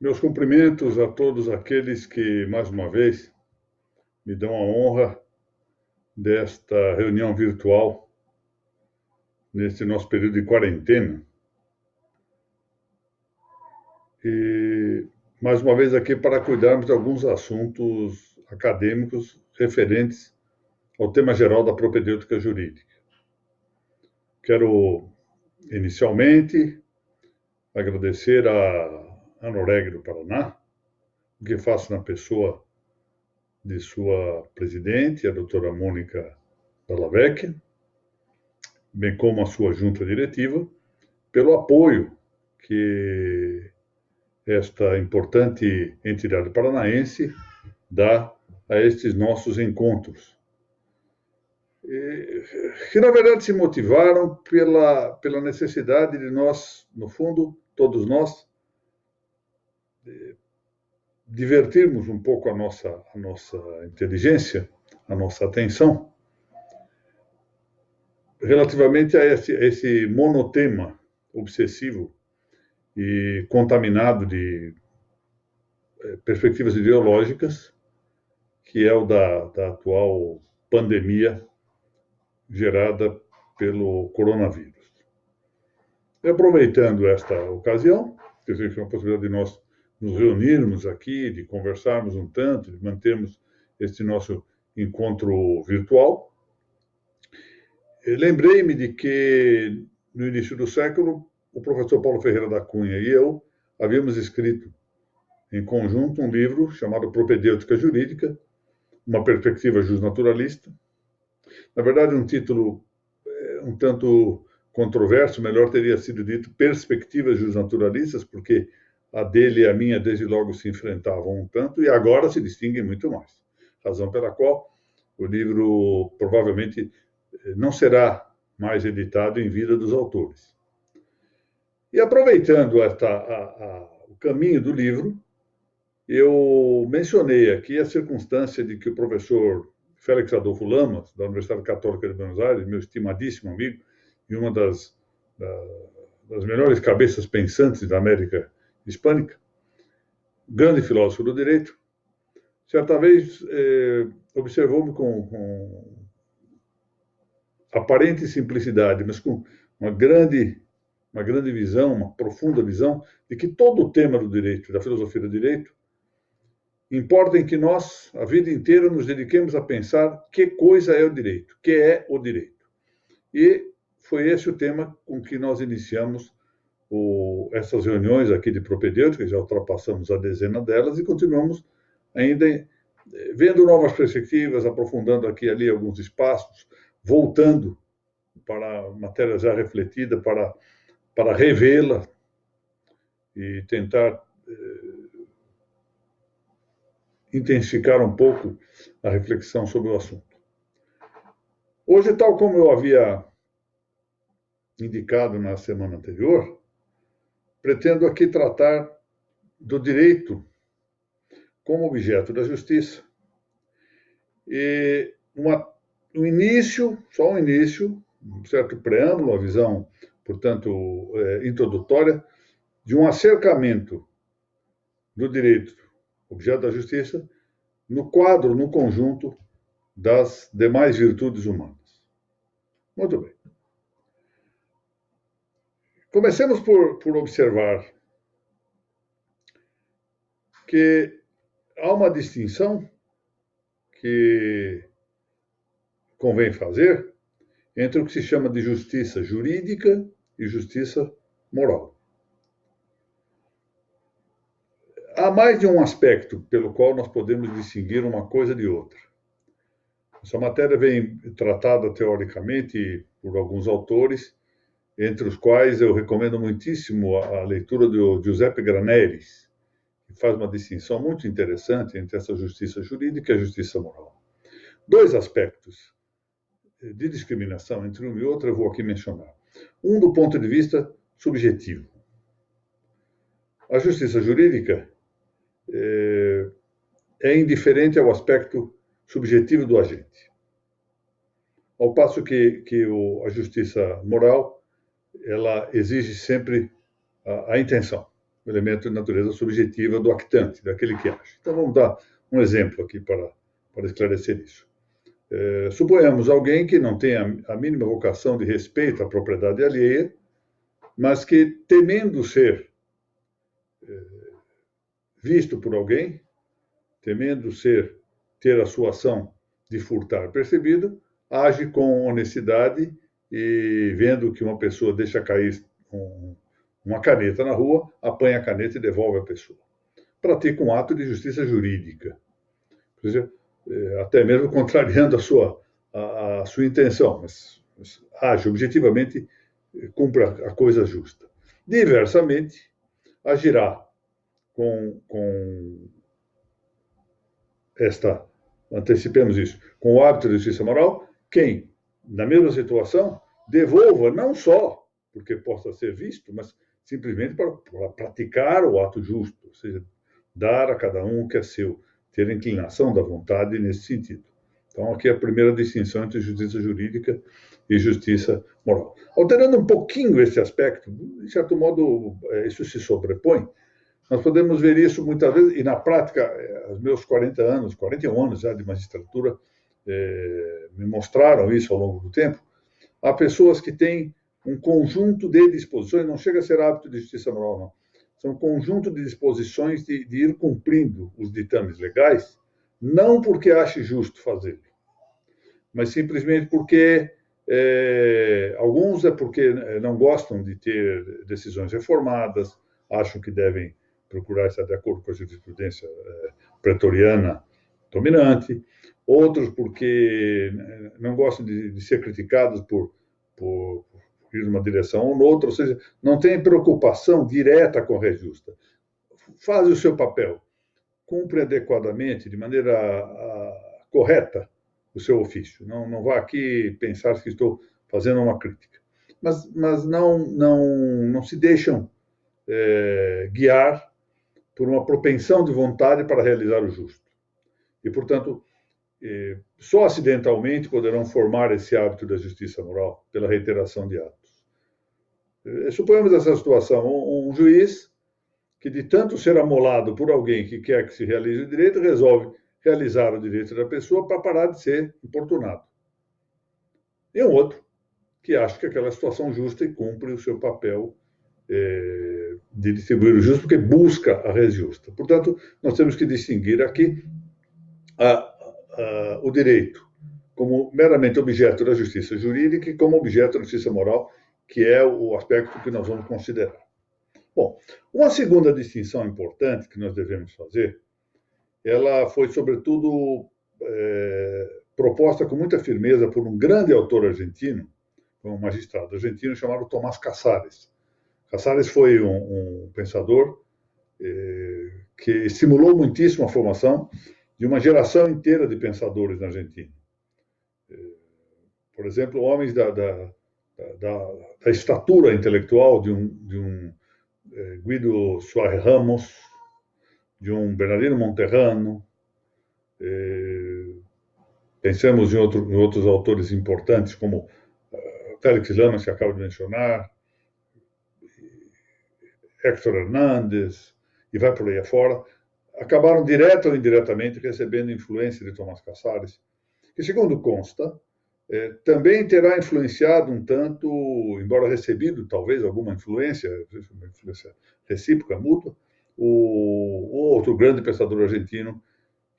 Meus cumprimentos a todos aqueles que, mais uma vez, me dão a honra desta reunião virtual, neste nosso período de quarentena. E, mais uma vez, aqui para cuidarmos de alguns assuntos acadêmicos referentes ao tema geral da propedêutica jurídica. Quero, inicialmente, agradecer a Anoreg do Paraná, o que faço na pessoa de sua presidente, a doutora Mônica Dallavecchia, bem como a sua junta diretiva, pelo apoio que esta importante entidade paranaense dá a estes nossos encontros, que na verdade se motivaram pela necessidade de nós, no fundo, todos nós, divertirmos um pouco a nossa inteligência, a nossa atenção, relativamente a esse monotema obsessivo e contaminado de perspectivas ideológicas, que é o da atual pandemia gerada pelo coronavírus. E aproveitando esta ocasião, que existe uma possibilidade de nós nos reunirmos aqui, de conversarmos um tanto, de mantermos este nosso encontro virtual, lembrei-me de que, no início do século, o professor Paulo Ferreira da Cunha e eu havíamos escrito em conjunto um livro chamado Propedêutica Jurídica, uma perspectiva justnaturalista. Na verdade, um título um tanto controverso, melhor teria sido dito Perspectivas Justnaturalistas, porque a dele e a minha, desde logo, se enfrentavam um tanto, e agora se distinguem muito mais. Razão pela qual o livro provavelmente não será mais editado em vida dos autores. E aproveitando o caminho do livro, eu mencionei aqui a circunstância de que o professor Félix Adolfo Lamas, da Universidade Católica de Buenos Aires, meu estimadíssimo amigo, e uma das melhores cabeças pensantes da América Hispânica, grande filósofo do direito, certa vez observou-me com aparente simplicidade, mas com uma grande visão, uma profunda visão, de que todo o tema do direito, da filosofia do direito, importa em que nós, a vida inteira, nos dediquemos a pensar que coisa é o direito, que é o direito. E foi esse o tema com que nós iniciamos essas reuniões aqui de propedêutica, já ultrapassamos a dezena delas e continuamos ainda vendo novas perspectivas, aprofundando aqui e ali alguns espaços, voltando para a matéria já refletida, para revê-la e tentar intensificar um pouco a reflexão sobre o assunto. Hoje, tal como eu havia indicado na semana anterior, pretendo aqui tratar do direito como objeto da justiça e um início, um certo preâmbulo, uma visão, portanto, introdutória, de um acercamento do direito, objeto da justiça, no quadro, no conjunto das demais virtudes humanas. Muito bem. Comecemos por observar que há uma distinção que convém fazer entre o que se chama de justiça jurídica e justiça moral. Há mais de um aspecto pelo qual nós podemos distinguir uma coisa de outra. Essa matéria vem tratada teoricamente por alguns autores, entre os quais eu recomendo muitíssimo a leitura do Giuseppe Graneris, que faz uma distinção muito interessante entre essa justiça jurídica e a justiça moral. Dois aspectos de discriminação entre uma e outra eu vou aqui mencionar. Um do ponto de vista subjetivo. A justiça jurídica é indiferente ao aspecto subjetivo do agente. Ao passo que a justiça moral, ela exige sempre a intenção. o elemento de natureza subjetiva do actante, daquele que age. Então, vamos dar um exemplo aqui para esclarecer isso. Suponhamos alguém que não tenha a mínima vocação de respeito à propriedade alheia, mas que, temendo ser visto por alguém, temendo ter a sua ação de furtar percebida, age com honestidade e, vendo que uma pessoa deixa cair uma caneta na rua, apanha a caneta e devolve a pessoa. Pratica um ato de justiça jurídica. Quer dizer, até mesmo contrariando a sua intenção, mas age objetivamente, cumpre a coisa justa. Diversamente, agirá com antecipemos isso, com o hábito de justiça moral, quem, na mesma situação, devolva não só porque possa ser visto, mas simplesmente para praticar o ato justo, ou seja, dar a cada um o que é seu, ter a inclinação da vontade nesse sentido. Então, aqui é a primeira distinção entre justiça jurídica e justiça moral. Alterando um pouquinho esse aspecto, de certo modo, isso se sobrepõe. Nós podemos ver isso muitas vezes, e na prática, os meus 41 anos já de magistratura, me mostraram isso ao longo do tempo. Há pessoas que têm um conjunto de disposições, não chega a ser hábito de justiça moral, não. São um conjunto de disposições de ir cumprindo os ditames legais, não porque ache justo fazê-lo, mas simplesmente porque alguns é porque não gostam de ter decisões reformadas, acham que devem procurar estar de acordo com a jurisprudência pretoriana dominante, outros porque não gostam de ser criticados por ir numa direção ou noutra, ou seja, não tem preocupação direta com a res justa. Faz o seu papel, cumpre adequadamente, de maneira correta, o seu ofício. Não vá aqui pensar que estou fazendo uma crítica. Mas não se deixam guiar por uma propensão de vontade para realizar o justo. E, portanto, só acidentalmente poderão formar esse hábito da justiça moral, pela reiteração de atos. Suponhamos essa situação, um juiz que, de tanto ser amolado por alguém que quer que se realize o direito, resolve realizar o direito da pessoa para parar de ser importunado. E um outro que acha que aquela situação justa e cumpre o seu papel de distribuir o justo, porque busca a res justa. Portanto, nós temos que distinguir aqui o direito como meramente objeto da justiça jurídica e como objeto da justiça moral, que é o aspecto que nós vamos considerar. Bom, uma segunda distinção importante que nós devemos fazer, ela foi, sobretudo, proposta com muita firmeza por um grande autor argentino, um magistrado argentino chamado Tomás Casares. Casares foi um pensador que estimulou muitíssimo a formação de uma geração inteira de pensadores na Argentina. Por exemplo, homens da estatura intelectual de um Guido Suárez Ramos, de um Bernardino Monterrano. Pensemos em outros autores importantes, como Félix Lamas, que acabo de mencionar, Héctor Hernández, e vai por aí afora, acabaram direta ou indiretamente recebendo influência de Tomás Casares, que, segundo consta, também terá influenciado um tanto, embora recebido talvez alguma influência recíproca, mútua, o outro grande pensador argentino,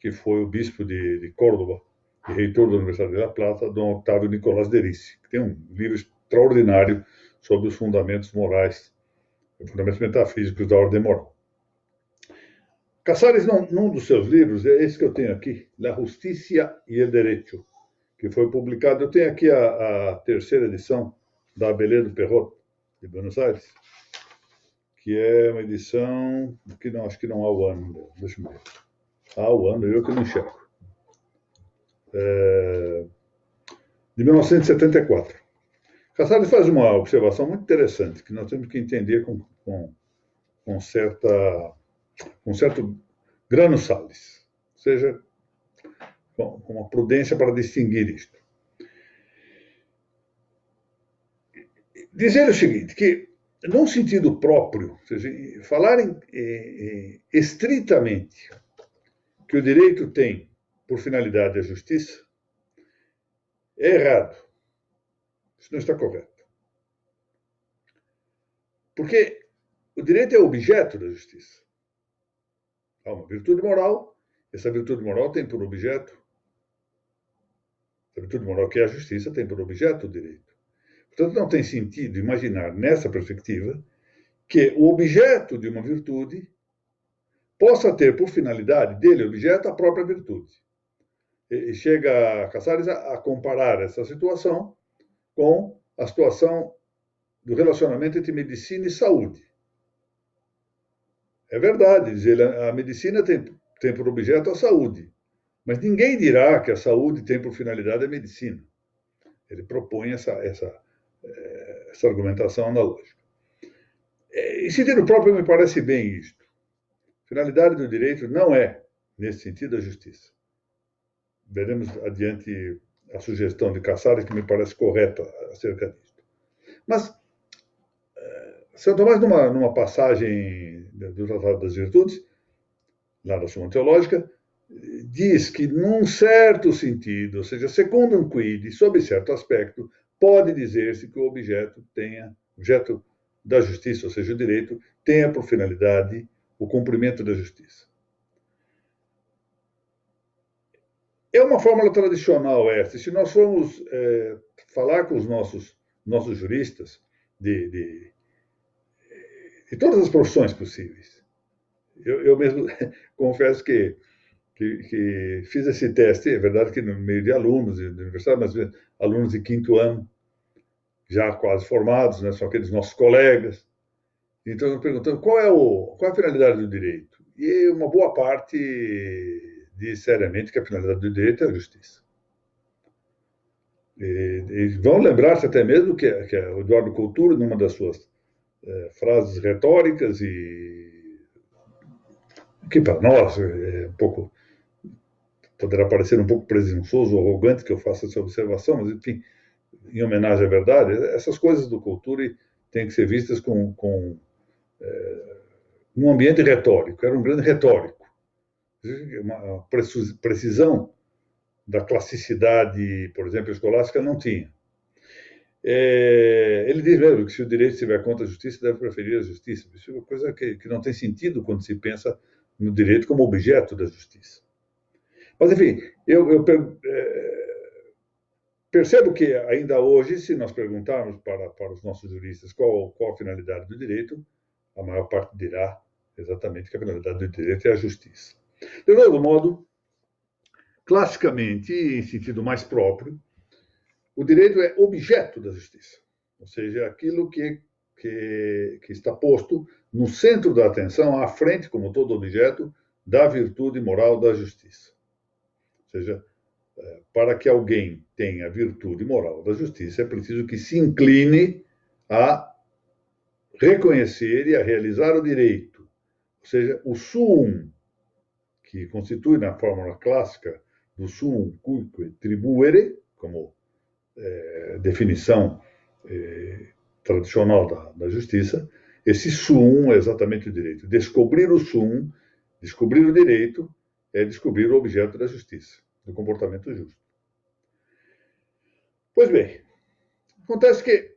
que foi o bispo de Córdoba e reitor da Universidade de La Plata, Dom Octávio Nicolás de Ricci, que tem um livro extraordinário sobre os fundamentos morais, os fundamentos metafísicos da ordem moral. Casares, num dos seus livros, é esse que eu tenho aqui, La Justicia y el Derecho, que foi publicado. Eu tenho aqui a terceira edição da Abelé do Perrot, de Buenos Aires, que é uma edição que acho que não há o ano, deixa eu ver. Há o ano, eu que não enxergo. De 1974. Casares faz uma observação muito interessante, que nós temos que entender com certo grano salis, ou seja, com uma prudência para distinguir isto. Dizer o seguinte, que num sentido próprio, ou seja, falar estritamente que o direito tem por finalidade a justiça é errado. Isso não está correto. Porque o direito é objeto da justiça. Há uma virtude moral, essa virtude moral tem por objeto, a virtude moral que é a justiça tem por objeto o direito. Portanto, não tem sentido imaginar nessa perspectiva que o objeto de uma virtude possa ter por finalidade dele, objeto, a própria virtude. E chega Casares a comparar essa situação com a situação do relacionamento entre medicina e saúde. É verdade, dizer, a medicina tem por objeto a saúde, mas ninguém dirá que a saúde tem por finalidade a medicina. Ele propõe essa argumentação analógica. Em sentido próprio, me parece bem isto. A finalidade do direito não é, nesse sentido, a justiça. Veremos adiante a sugestão de Casares, que me parece correta acerca disso. Mas São Tomás, numa passagem do Tratado das Virtudes, lá da Suma Teológica, diz que, num certo sentido, ou seja, secundum quid, sob certo aspecto, pode dizer-se que o objeto da justiça, ou seja, o direito, tenha por finalidade o cumprimento da justiça. É uma fórmula tradicional essa. Se nós formos falar com os nossos juristas de todas as profissões possíveis, eu mesmo confesso que fiz esse teste. É verdade que no meio de alunos de universidade, mas alunos de quinto ano, já quase formados, né, são aqueles nossos colegas. Então, eu perguntando qual é a finalidade do direito. E uma boa parte diz seriamente que a finalidade do direito é a justiça. E vão lembrar-se até mesmo que o Eduardo Couture, numa das suas frases retóricas, e que para nós é um pouco, poderá parecer um pouco presunçoso ou arrogante que eu faça essa observação, mas, enfim, em homenagem à verdade, essas coisas do Couture têm que ser vistas com um ambiente retórico. Era um grande retórico. Uma precisão da classicidade, por exemplo, escolástica, não tinha. Ele diz mesmo que se o direito estiver contra a justiça, deve preferir a justiça. Isso é uma coisa que não tem sentido quando se pensa no direito como objeto da justiça. Mas, enfim, eu percebo que ainda hoje, se nós perguntarmos para os nossos juristas qual a finalidade do direito, a maior parte dirá exatamente que a finalidade do direito é a justiça. De todo modo, classicamente, em sentido mais próprio, o direito é objeto da justiça, ou seja, aquilo que está posto no centro da atenção, à frente, como todo objeto, da virtude moral da justiça. Ou seja, para que alguém tenha a virtude moral da justiça, é preciso que se incline a reconhecer e a realizar o direito. Ou seja, o suum, que constitui na fórmula clássica do suum cuique tribuere, como definição tradicional da justiça, esse suum é exatamente o direito. Descobrir o suum, descobrir o direito, é descobrir o objeto da justiça, do comportamento justo. Pois bem, acontece que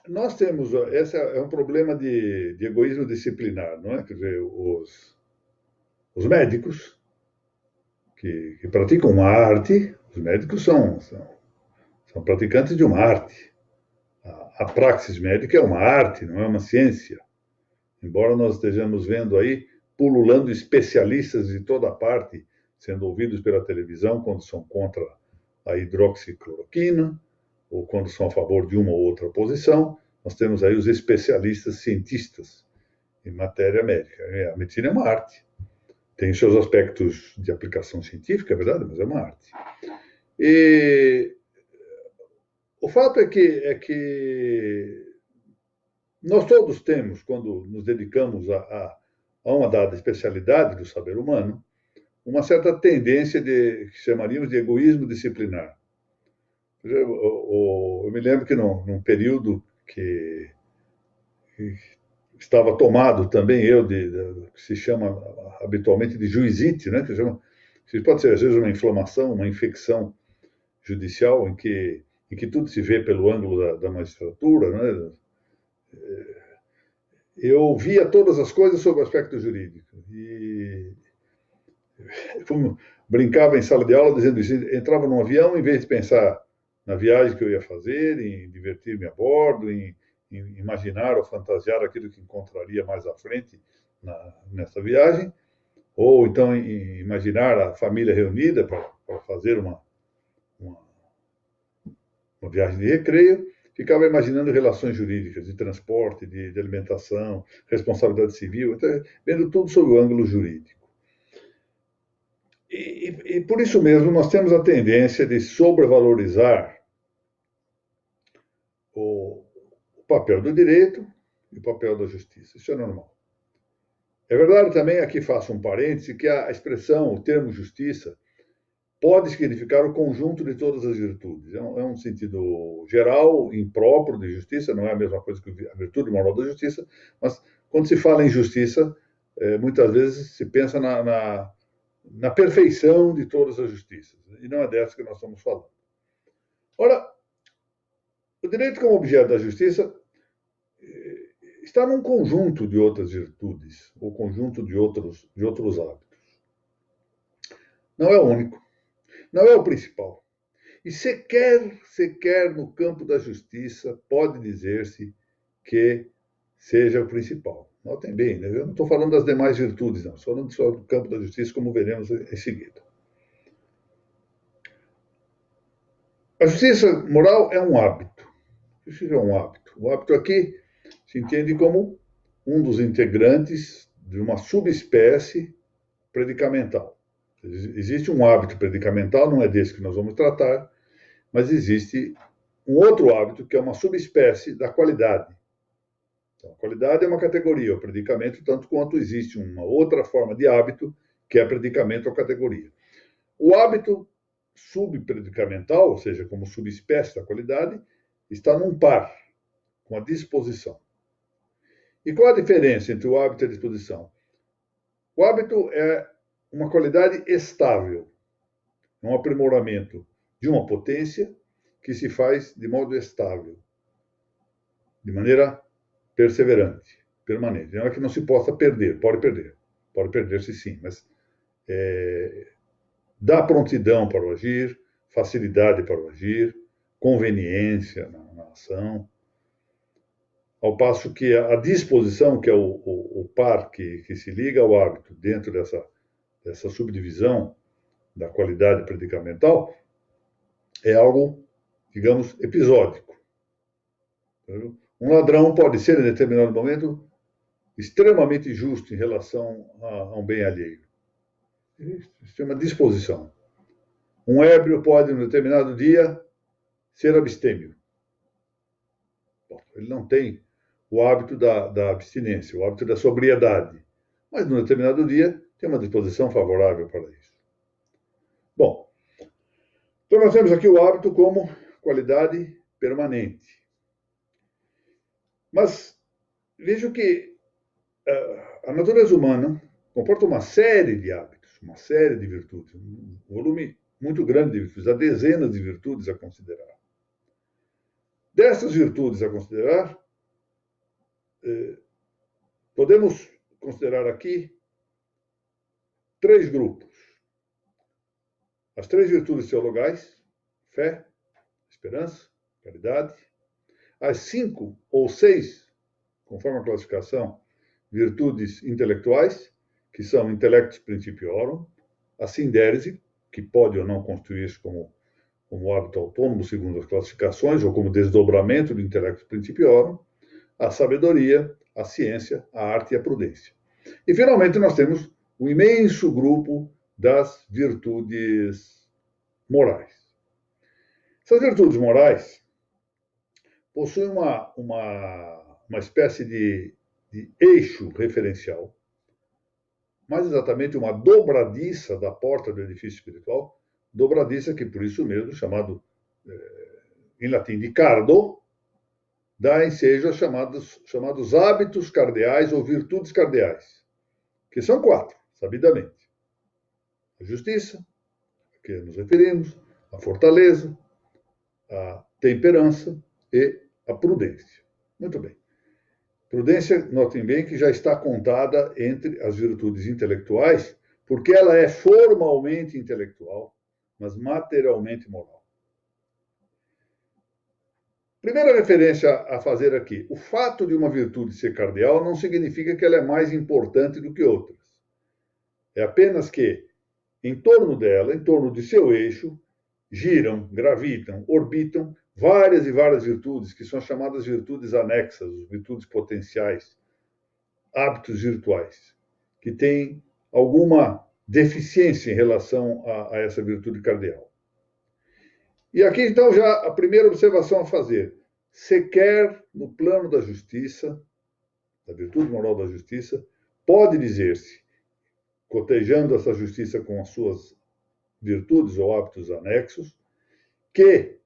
nós temos, esse é um problema de egoísmo disciplinar, não é? Quer dizer, os médicos que praticam uma arte, os médicos são praticantes de uma arte. A praxis médica é uma arte, não é uma ciência. Embora nós estejamos vendo aí, pululando especialistas de toda parte, sendo ouvidos pela televisão quando são contra a hidroxicloroquina, ou quando são a favor de uma ou outra posição, nós temos aí os especialistas cientistas em matéria médica. A medicina é uma arte. Tem seus aspectos de aplicação científica, é verdade, mas é uma arte. E o fato é que nós todos temos, quando nos dedicamos a uma dada especialidade do saber humano, uma certa tendência que chamaríamos de egoísmo disciplinar. Eu me lembro que num período que estava tomado também eu que se chama habitualmente de juizite, né? Que pode ser às vezes uma inflamação, uma infecção judicial em que tudo se vê pelo ângulo da magistratura, né? Eu via todas as coisas sob o aspecto jurídico e brincava em sala de aula dizendo isso, entrava num avião em vez de pensar na viagem que eu ia fazer, em divertir-me a bordo, em imaginar ou fantasiar aquilo que encontraria mais à frente nessa viagem, ou então em imaginar a família reunida para fazer uma viagem de recreio, ficava imaginando relações jurídicas, de transporte, de alimentação, responsabilidade civil, então, vendo tudo sob o ângulo jurídico. E por isso mesmo nós temos a tendência de sobrevalorizar o papel do direito e o papel da justiça. Isso é normal. É verdade também, aqui faço um parêntese, que a expressão, o termo justiça, pode significar o conjunto de todas as virtudes. É um sentido geral, impróprio de justiça, não é a mesma coisa que a virtude moral da justiça, mas quando se fala em justiça, muitas vezes se pensa na perfeição de todas as justiças, e não é dessa que nós estamos falando. Ora, o direito como objeto da justiça está num conjunto de outras virtudes, ou conjunto de outros hábitos. Não é o único, não é o principal. E sequer no campo da justiça pode dizer-se que seja o principal. Notem bem, né? Eu não estou falando das demais virtudes, não. Estou falando só do campo da justiça, como veremos em seguida. A justiça moral é um hábito. O que é um hábito? O hábito aqui se entende como um dos integrantes de uma subespécie predicamental. Existe um hábito predicamental, não é desse que nós vamos tratar, mas existe um outro hábito que é uma subespécie da qualidade. Então, a qualidade é uma categoria, o predicamento, tanto quanto existe uma outra forma de hábito, que é predicamento ou categoria. O hábito subpredicamental, ou seja, como subespécie da qualidade, está num par com a disposição. E qual a diferença entre o hábito e a disposição? O hábito é uma qualidade estável, um aprimoramento de uma potência que se faz de modo estável, de maneira perseverante, permanente. Não é que não se possa perder, pode perder-se sim, mas dá prontidão para o agir, facilidade para o agir, conveniência na ação, ao passo que a disposição, que é o par que se liga ao hábito dentro dessa subdivisão da qualidade predicamental, é algo, digamos, episódico. Um ladrão pode ser, em determinado momento, extremamente justo em relação a um bem alheio. Isso é uma disposição. Um ébrio pode, em um determinado dia, ser abstêmio. Bom, ele não tem o hábito da abstinência, o hábito da sobriedade. Mas, num determinado dia, tem uma disposição favorável para isso. Bom, então nós temos aqui o hábito como qualidade permanente. Mas vejo que a natureza humana comporta uma série de hábitos, uma série de virtudes, um volume muito grande de virtudes, há dezenas de virtudes a considerar. Dessas virtudes a considerar, podemos considerar aqui 3 grupos. As 3 virtudes teologais, fé, esperança, caridade. As 5 ou 6, conforme a classificação, virtudes intelectuais, que são intellectus principiorum, a sindérese, que pode ou não constituir-se como hábito autônomo, segundo as classificações, ou como desdobramento do intellectus principiorum, a sabedoria, a ciência, a arte e a prudência. E, finalmente, nós temos um imenso grupo das virtudes morais. Essas virtudes morais possuem uma espécie de eixo referencial, mais exatamente uma dobradiça da porta do edifício espiritual, dobradiça que, por isso mesmo, chamado em latim de cardo, dá ensejo aos chamados hábitos cardeais ou virtudes cardeais, que são 4, sabidamente. A justiça, a que nos referimos, a fortaleza, a temperança e a prudência. Muito bem. Prudência, notem bem que já está contada entre as virtudes intelectuais, porque ela é formalmente intelectual, mas materialmente moral. Primeira referência a fazer aqui. O fato de uma virtude ser cardeal não significa que ela é mais importante do que outras. É apenas que, em torno dela, em torno de seu eixo, giram, gravitam, orbitam várias e várias virtudes, que são chamadas virtudes anexas, virtudes potenciais, hábitos virtuais, que têm alguma deficiência em relação a essa virtude cardeal. E aqui, então, já a primeira observação a fazer. Sequer no plano da justiça, da virtude moral da justiça, pode dizer-se, cotejando essa justiça com as suas virtudes ou hábitos anexos, que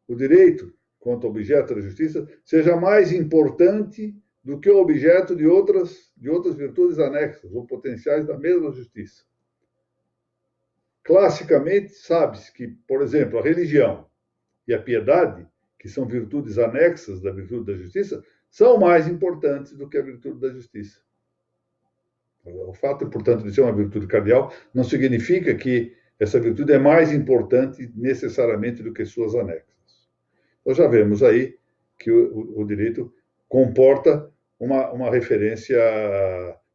o direito, quanto objeto da justiça, seja mais importante do que o objeto de outras virtudes anexas ou potenciais da mesma justiça. Classicamente, sabe-se que, por exemplo, a religião e a piedade, que são virtudes anexas da virtude da justiça, são mais importantes do que a virtude da justiça. O fato, portanto, de ser uma virtude cardeal não significa que essa virtude é mais importante necessariamente do que suas anexas. Nós já vemos aí que o direito comporta uma referência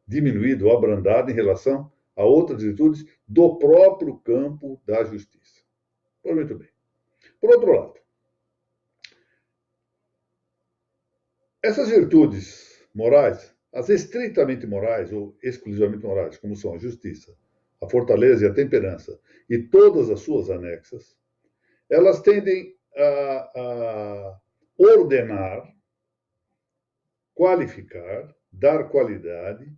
diminuída ou abrandada em relação a outras virtudes do próprio campo da justiça. Pois muito bem. Por outro lado, essas virtudes morais, as estritamente morais ou exclusivamente morais, como são a justiça, a fortaleza e a temperança, e todas as suas anexas, elas tendem a ordenar, qualificar, dar qualidade,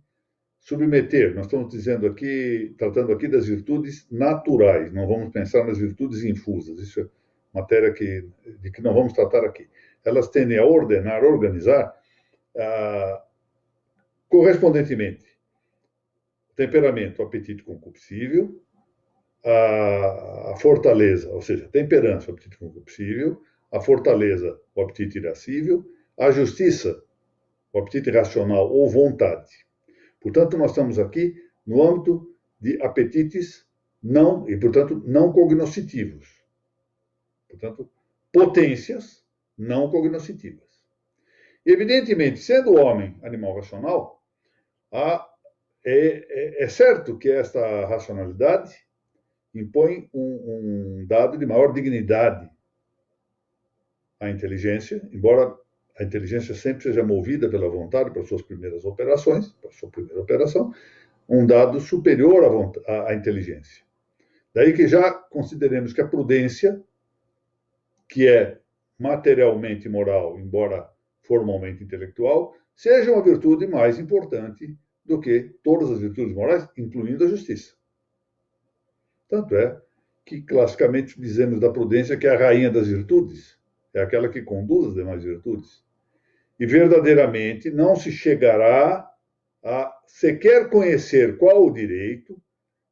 submeter. Nós estamos dizendo aqui, tratando aqui das virtudes naturais, não vamos pensar nas virtudes infusas, isso é matéria de que não vamos tratar aqui. Elas tendem a ordenar, organizar, correspondentemente, temperamento, apetite concupiscível, a fortaleza, ou seja, temperança, o apetite concupiscível, a fortaleza, o apetite irascível, a justiça, o apetite racional ou vontade. Portanto, nós estamos aqui no âmbito de apetites não, e, portanto, não cognoscitivos. Portanto, potências não cognoscitivas. Evidentemente, sendo o homem animal racional, é certo que esta racionalidade impõe um dado de maior dignidade à inteligência, embora a inteligência sempre seja movida pela vontade para suas primeiras operações, para sua primeira operação, um dado superior à inteligência. Daí que já consideremos que a prudência, que é materialmente moral, embora formalmente intelectual, seja uma virtude mais importante do que todas as virtudes morais, incluindo a justiça. Tanto é que, classicamente, dizemos da prudência que é a rainha das virtudes, é aquela que conduz as demais virtudes. E, verdadeiramente, não se chegará a sequer conhecer qual o direito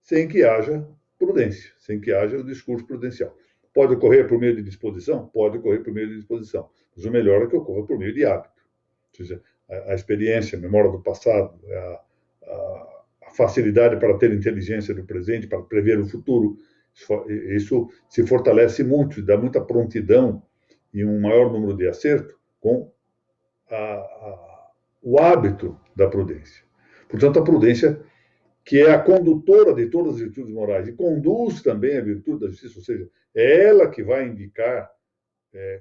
sem que haja prudência, sem que haja o discurso prudencial. Pode ocorrer por meio de disposição? Pode ocorrer por meio de disposição. Mas o melhor é que ocorra por meio de hábito. Ou seja, a experiência, a memória do passado, a facilidade para ter inteligência do presente, para prever o futuro, isso se fortalece muito e dá muita prontidão e um maior número de acerto com o hábito da prudência. Portanto, a prudência, que é a condutora de todas as virtudes morais e conduz também a virtude da justiça, ou seja, é ela que vai indicar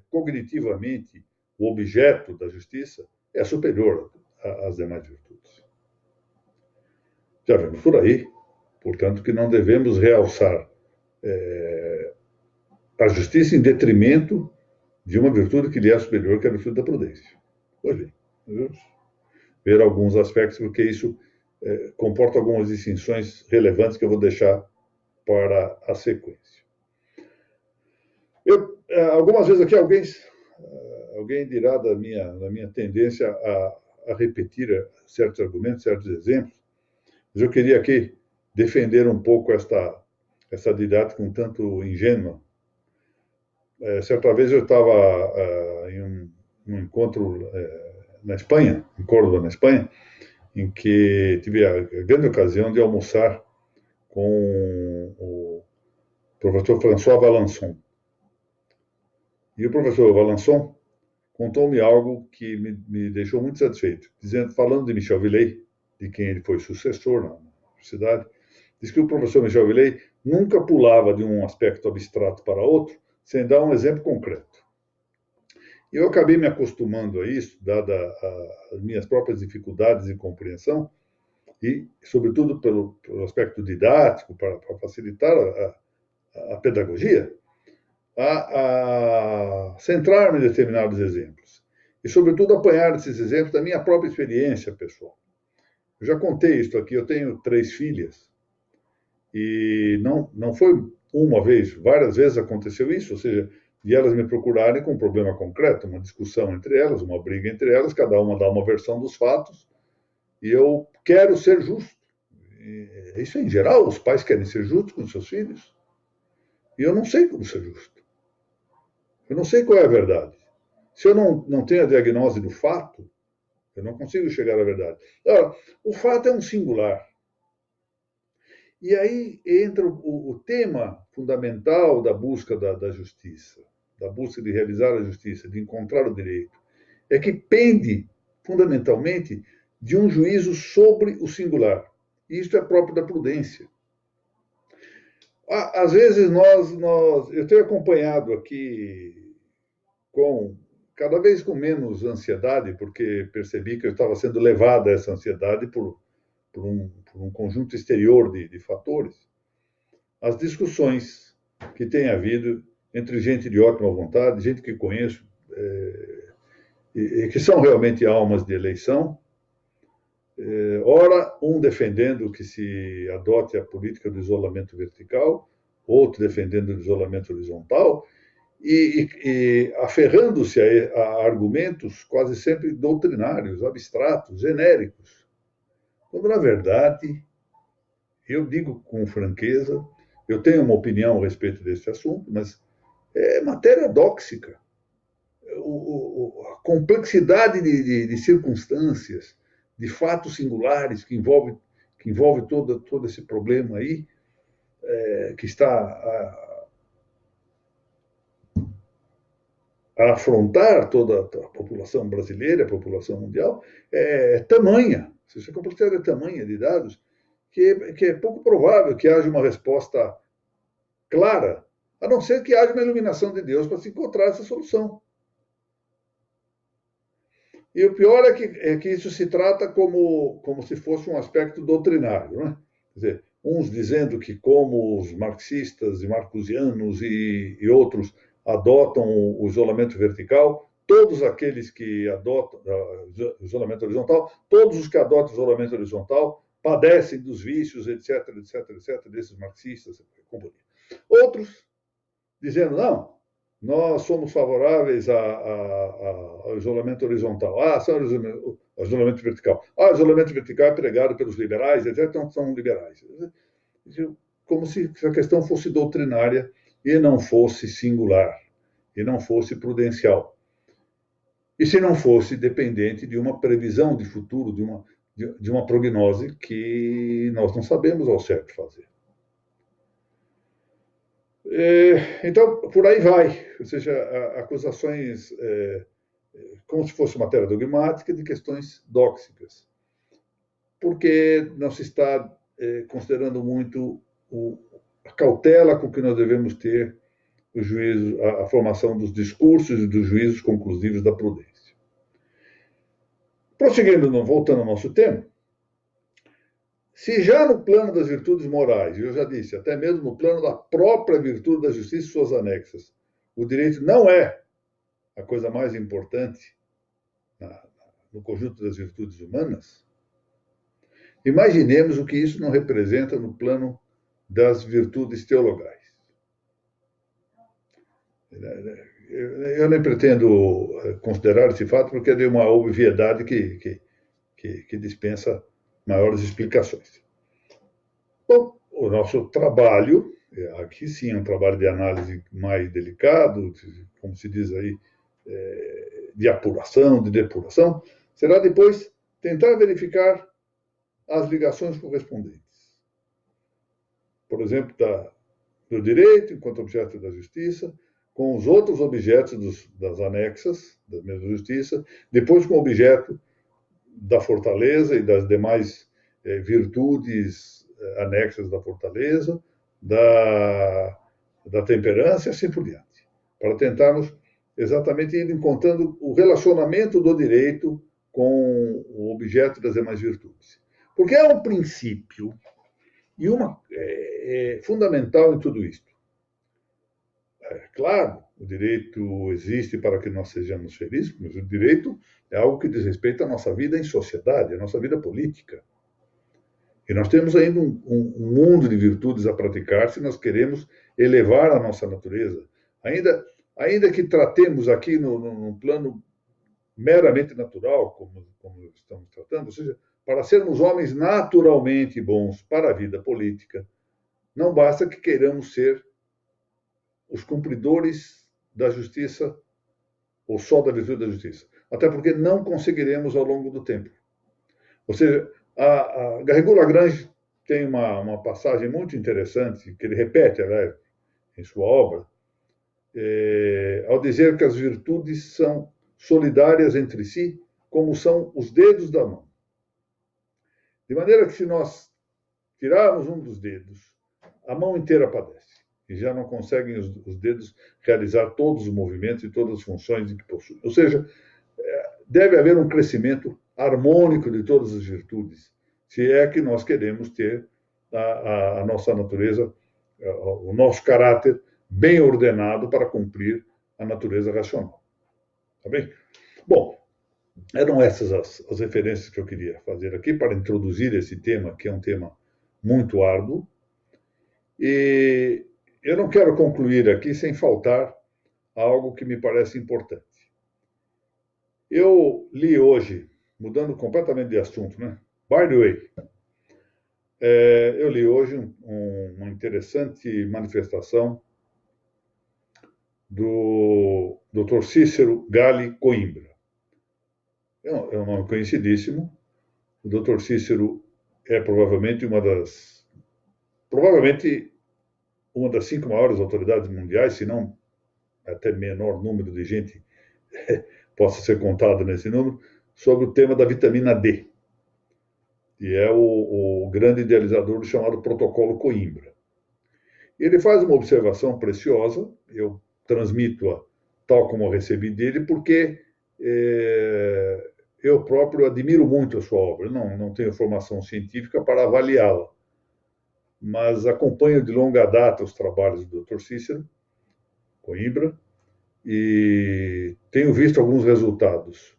cognitivamente o objeto da justiça, é superior às demais virtudes. Já vemos por aí, portanto, que não devemos realçar a justiça em detrimento de uma virtude que lhe é superior, que é a virtude da prudência. Pois bem, vamos ver alguns aspectos, porque isso comporta algumas distinções relevantes que eu vou deixar para a sequência. Algumas vezes aqui alguém dirá da minha tendência a repetir certos argumentos, certos exemplos, mas eu queria aqui defender um pouco essa didática um tanto ingênua. Certa vez eu estava em um encontro na Espanha, em Córdoba, na Espanha, em que tive a grande ocasião de almoçar com o professor François Valençon. E o professor Valençon contou-me algo que me deixou muito satisfeito, falando de Michel Villey, de quem ele foi sucessor na universidade, diz que o professor Michel Villey nunca pulava de um aspecto abstrato para outro sem dar um exemplo concreto. E eu acabei me acostumando a isso, dada as minhas próprias dificuldades de compreensão, e, sobretudo, pelo aspecto didático, para facilitar a pedagogia, a centrar-me em determinados exemplos. E, sobretudo, apanhar esses exemplos da minha própria experiência pessoal. Eu já contei isso aqui, eu tenho 3 filhas, e não foi uma vez, várias vezes aconteceu isso, ou seja, de elas me procurarem com um problema concreto, uma discussão entre elas, uma briga entre elas, cada uma dá uma versão dos fatos, e eu quero ser justo. Isso em geral, os pais querem ser justos com seus filhos, e eu não sei como ser justo. Eu não sei qual é a verdade. Se eu não tenho a diagnose do fato, eu não consigo chegar à verdade. Ora, o fato é um singular. E aí entra o tema fundamental da busca da justiça, da busca de realizar a justiça, de encontrar o direito. É que pende, fundamentalmente, de um juízo sobre o singular. E isto é próprio da prudência. Às vezes eu tenho acompanhado aqui cada vez com menos ansiedade, porque percebi que eu estava sendo levado a essa ansiedade por um conjunto exterior de fatores, as discussões que tem havido entre gente de ótima vontade, gente que conheço, que são realmente almas de eleição, ora um defendendo que se adote a política do isolamento vertical, outro defendendo o isolamento horizontal, e aferrando-se a argumentos quase sempre doutrinários, abstratos, genéricos. Quando, na verdade, eu digo com franqueza, eu tenho uma opinião a respeito desse assunto, mas é matéria dóxica. A complexidade de circunstâncias, de fatos singulares que envolve todo esse problema aí, que está a afrontar toda a população brasileira, a população mundial, é tamanha. Se a complexidade é tamanha de dados, que é pouco provável que haja uma resposta clara, a não ser que haja uma iluminação de Deus para se encontrar essa solução. E o pior é que isso se trata como se fosse um aspecto doutrinário, né? Quer dizer, uns dizendo que como os marxistas e marcusianos e outros adotam o isolamento vertical, todos aqueles que adotam o isolamento horizontal, todos os que adotam o isolamento horizontal padecem dos vícios, etc., desses marxistas. Outros dizendo, não, nós somos favoráveis ao isolamento horizontal. São o isolamento vertical. O isolamento vertical é pregado pelos liberais, etc., então são liberais. Como se a questão fosse doutrinária e não fosse singular, e não fosse prudencial. E se não fosse dependente de uma previsão de futuro, de uma prognose que nós não sabemos ao certo fazer. Então, por aí vai, ou seja, acusações como se fosse matéria dogmática de questões dóxicas, porque não se está considerando muito a cautela com que nós devemos ter o juízo, a formação dos discursos e dos juízos conclusivos da prudência. Prosseguindo, voltando ao nosso tema, se já no plano das virtudes morais, eu já disse, até mesmo no plano da própria virtude da justiça e suas anexas, o direito não é a coisa mais importante no conjunto das virtudes humanas, imaginemos o que isso não representa no plano das virtudes teologais. Eu nem pretendo considerar esse fato porque é de uma obviedade que dispensa maiores explicações. Bom, o nosso trabalho, aqui sim é um trabalho de análise mais delicado, como se diz aí, de apuração, de depuração, será depois tentar verificar as ligações correspondentes. Por exemplo, do direito, enquanto objeto da justiça, com os outros objetos das anexas da mesma justiça, depois com o objeto da fortaleza e das demais virtudes anexas da fortaleza, da temperança e assim por diante, para tentarmos exatamente ir encontrando o relacionamento do direito com o objeto das demais virtudes. Porque há um princípio e uma fundamental em tudo isto. Claro, o direito existe para que nós sejamos felizes, mas o direito é algo que diz respeito à nossa vida em sociedade, à nossa vida política. E nós temos ainda um mundo de virtudes a praticar se nós queremos elevar a nossa natureza. Ainda que tratemos aqui num plano meramente natural, como estamos tratando, ou seja, para sermos homens naturalmente bons para a vida política, não basta que queiramos ser os cumpridores da justiça ou só da virtude da justiça. Até porque não conseguiremos ao longo do tempo. Ou seja, a Garrigou Lagrange tem uma passagem muito interessante, que ele repete, aliás, em sua obra, ao dizer que as virtudes são solidárias entre si, como são os dedos da mão. De maneira que, se nós tirarmos um dos dedos, a mão inteira padece. E já não conseguem os dedos realizar todos os movimentos e todas as funções que possuem. Ou seja, deve haver um crescimento harmônico de todas as virtudes, se é que nós queremos ter a nossa natureza, o nosso caráter bem ordenado para cumprir a natureza racional. Tá bem? Bom, eram essas as referências que eu queria fazer aqui para introduzir esse tema, que é um tema muito árduo. E eu não quero concluir aqui sem faltar algo que me parece importante. Eu li hoje, mudando completamente de assunto, né? By the way, eu li hoje uma interessante manifestação do Dr. Cícero Gali Coimbra. É um nome conhecidíssimo. O Dr. Cícero é provavelmente uma das 5 maiores autoridades mundiais, se não até menor número de gente possa ser contado nesse número, sobre o tema da vitamina D. E é o grande idealizador do chamado Protocolo Coimbra. Ele faz uma observação preciosa, eu transmito-a tal como eu recebi dele, porque eu próprio admiro muito a sua obra. Não tenho formação científica para avaliá-la, mas acompanho de longa data os trabalhos do Dr. Cícero Coimbra e tenho visto alguns resultados.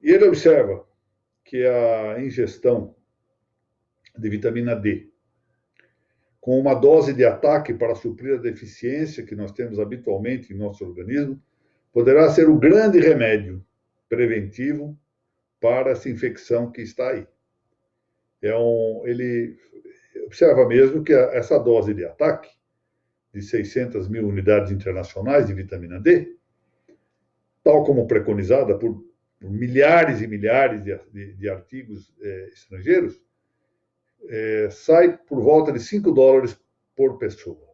E ele observa que a ingestão de vitamina D, com uma dose de ataque para suprir a deficiência que nós temos habitualmente em nosso organismo, poderá ser o grande remédio preventivo para essa infecção que está aí. Ele observa mesmo que essa dose de ataque, de 600 mil unidades internacionais de vitamina D, tal como preconizada por milhares e milhares de artigos estrangeiros, sai por volta de $5 por pessoa.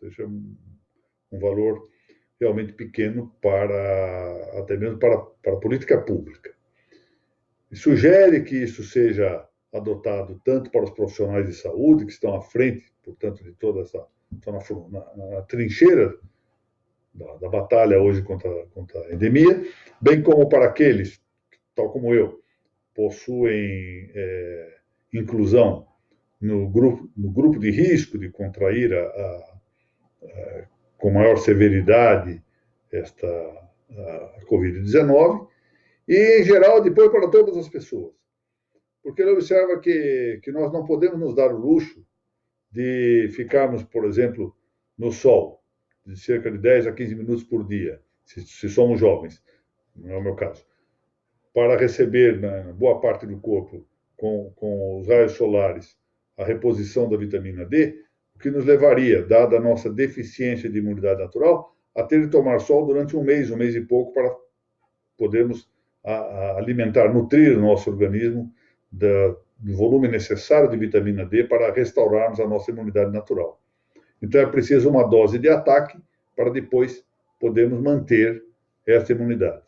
Ou seja, um valor realmente pequeno até mesmo para a política pública. E sugere que isso seja adotado tanto para os profissionais de saúde, que estão à frente, portanto, de toda essa... estão na trincheira da batalha hoje contra a endemia, bem como para aqueles, tal como eu, possuem inclusão no grupo de risco de contrair com maior severidade a Covid-19, e, em geral, depois para todas as pessoas. Porque ele observa que nós não podemos nos dar o luxo de ficarmos, por exemplo, no sol. de cerca de 10 a 15 minutos por dia, se somos jovens, não é o meu caso, para receber na boa parte do corpo, com os raios solares, a reposição da vitamina D, o que nos levaria, dada a nossa deficiência de imunidade natural, a ter de tomar sol durante um mês e pouco, para podermos alimentar, nutrir o nosso organismo do volume necessário de vitamina D para restaurarmos a nossa imunidade natural. Então é preciso uma dose de ataque para depois podermos manter essa imunidade.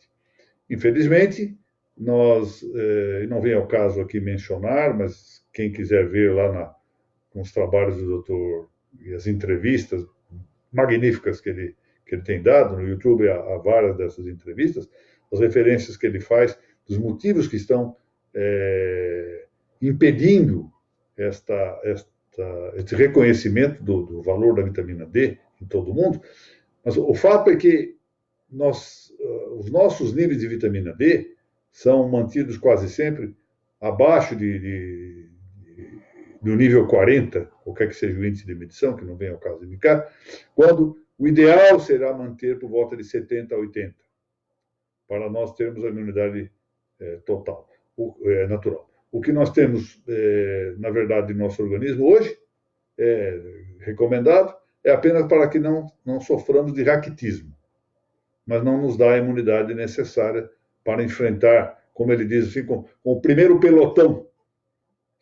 Infelizmente, nós, não vem ao caso aqui mencionar, mas quem quiser ver lá nos trabalhos do doutor e as entrevistas magníficas que ele tem dado, no YouTube há várias dessas entrevistas, as referências que ele faz dos motivos que estão impedindo esse reconhecimento do valor da vitamina D em todo o mundo. Mas o fato é que os nossos níveis de vitamina D são mantidos quase sempre abaixo do nível 40, qualquer que seja o índice de medição, que não vem ao caso de indicar, quando o ideal será manter por volta de 70 a 80, para nós termos a imunidade total, natural. O que nós temos, na verdade, no nosso organismo hoje, recomendado, é apenas para que não soframos de raquitismo, mas não nos dá a imunidade necessária para enfrentar, como ele diz assim, com o primeiro pelotão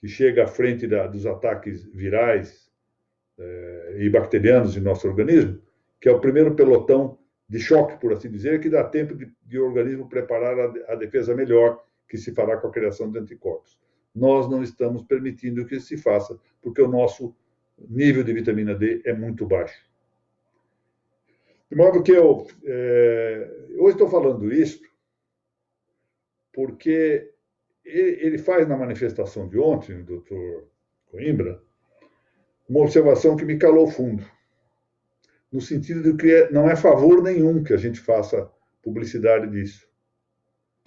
que chega à frente dos ataques virais e bacterianos em nosso organismo, que é o primeiro pelotão de choque, por assim dizer, que dá tempo de o organismo preparar a defesa melhor, que se fará com a criação de anticorpos. Nós não estamos permitindo que isso se faça, porque o nosso nível de vitamina D é muito baixo. De modo que hoje estou falando isso porque ele faz na manifestação de ontem, o doutor Coimbra, uma observação que me calou fundo, no sentido de que não é favor nenhum que a gente faça publicidade disso.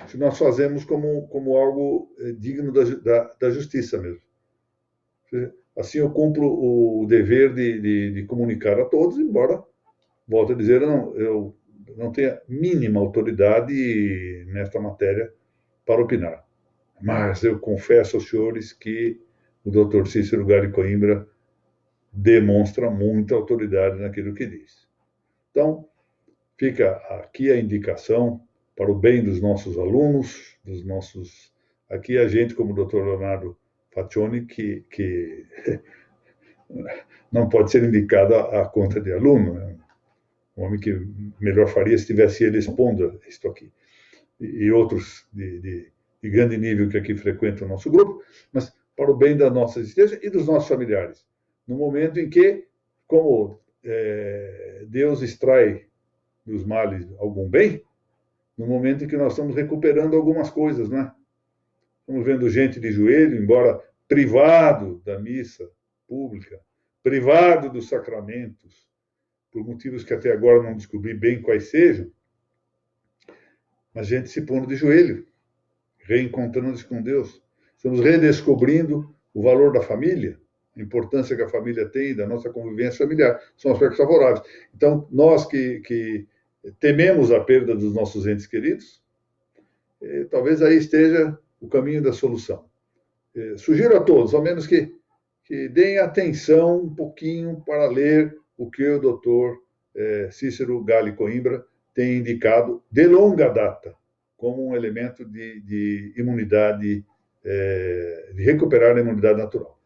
Se nós fazemos como algo digno da justiça mesmo. Assim eu cumpro o dever de comunicar a todos, embora, volto a dizer, eu não tenha mínima autoridade nesta matéria para opinar. Mas eu confesso aos senhores que o Dr. Cícero Gali Coimbra demonstra muita autoridade naquilo que diz. Então, fica aqui a indicação para o bem dos nossos alunos, aqui a gente, como o Dr. Leonardo Faccioni, que não pode ser indicado à conta de aluno, né? Um homem que melhor faria se tivesse ele expondo isto aqui. E outros de grande nível que aqui frequentam o nosso grupo, mas para o bem da nossa existência e dos nossos familiares. No momento em que, como Deus extrai dos males algum bem, no momento em que nós estamos recuperando algumas coisas, né? Estamos vendo gente de joelho, embora privado da missa pública, privado dos sacramentos, por motivos que até agora não descobri bem quais sejam, mas gente se pondo de joelho, reencontrando-se com Deus. Estamos redescobrindo o valor da família, a importância que a família tem, da nossa convivência familiar. São aspectos favoráveis. Então, nós que tememos a perda dos nossos entes queridos, talvez aí esteja o caminho da solução. Sugiro a todos, ao menos que deem atenção um pouquinho para ler o que o doutor Cícero Gali Coimbra tem indicado de longa data como um elemento de imunidade, de recuperar a imunidade natural.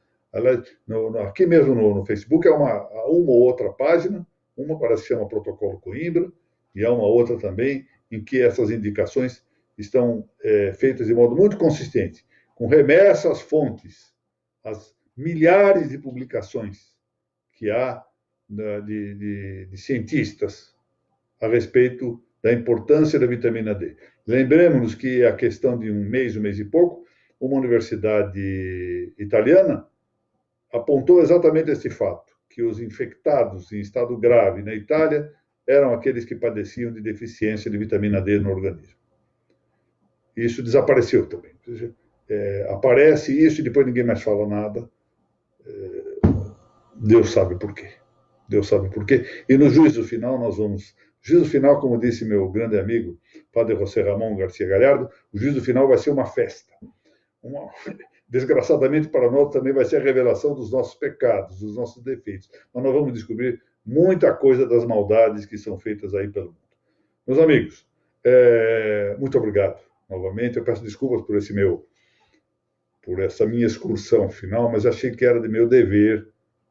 Aqui mesmo no Facebook há uma ou outra página, uma parece que chama Protocolo Coimbra, e há uma outra também em que essas indicações estão feitas de modo muito consistente, com remessa às fontes, às milhares de publicações que há de cientistas a respeito da importância da vitamina D. Lembremos-nos que a questão de um mês e pouco, uma universidade italiana apontou exatamente esse fato, que os infectados em estado grave na Itália eram aqueles que padeciam de deficiência de vitamina D no organismo. Isso desapareceu também. Aparece isso e depois ninguém mais fala nada. Deus sabe por quê. Deus sabe por quê. E no juízo final nós vamos... Juízo final, como disse meu grande amigo, Padre José Ramon Garcia Gallardo, o juízo final vai ser uma festa. Desgraçadamente para nós também vai ser a revelação dos nossos pecados, dos nossos defeitos. Mas nós vamos descobrir muita coisa das maldades que são feitas aí pelo mundo. Meus amigos, muito obrigado novamente. Eu peço desculpas por essa minha excursão final, mas achei que era de meu dever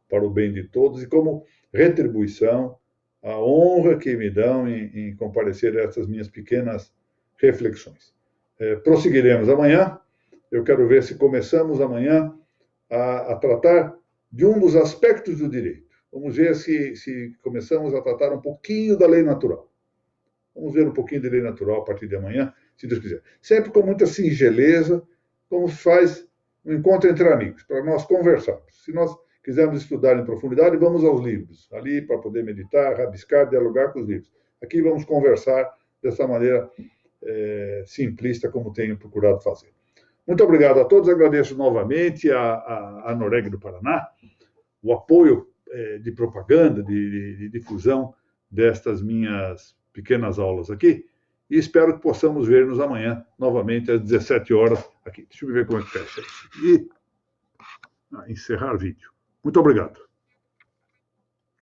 para o bem de todos e como retribuição a honra que me dão em comparecer a essas minhas pequenas reflexões. Prosseguiremos amanhã. Eu quero ver se começamos amanhã a tratar de um dos aspectos do direito. Vamos ver se começamos a tratar um pouquinho da lei natural. Vamos ver um pouquinho de lei natural a partir de amanhã, se Deus quiser. Sempre com muita singeleza, como se faz um encontro entre amigos, para nós conversarmos. Se nós quisermos estudar em profundidade, vamos aos livros, ali para poder meditar, rabiscar, dialogar com os livros. Aqui vamos conversar dessa maneira simplista, como tenho procurado fazer. Muito obrigado a todos, agradeço novamente a Noreg do Paraná, o apoio de propaganda, de difusão destas minhas pequenas aulas aqui, e espero que possamos ver-nos amanhã, novamente, às 17 horas, aqui. Deixa eu ver como é que fecha isso. E encerrar vídeo. Muito obrigado.